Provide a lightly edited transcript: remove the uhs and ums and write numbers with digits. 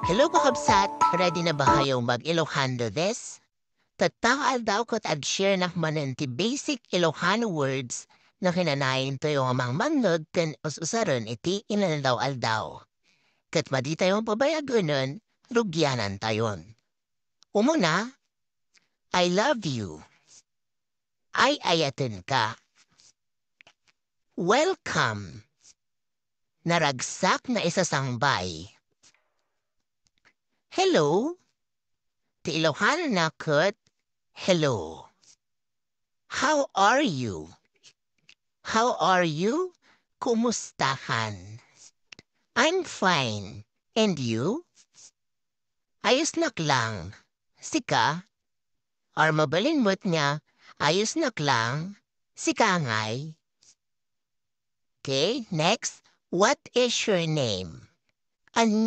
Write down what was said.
Hello kakabsat, ready na ba kayong mag-Ilocano des? Tatakal daw ko't ad-share na manan ti basic Ilocano words na kinanayin tayo amang manod kan usaron iti inaldaw aldaw. Kat madi tayong pabayagunan, rugyanan tayon. Umuna, I love you. Ay ayatin ka. Welcome. Naragsak na isasangbay. Hello. Ti Ilocano na kot, hello. How are you? How are you? Kumustahan? I'm fine. And you? Ayos nak lang. Sika? Or mabalinmot niya, ayos nak lang. Sika ngay. Okay, next. What is your name? Ano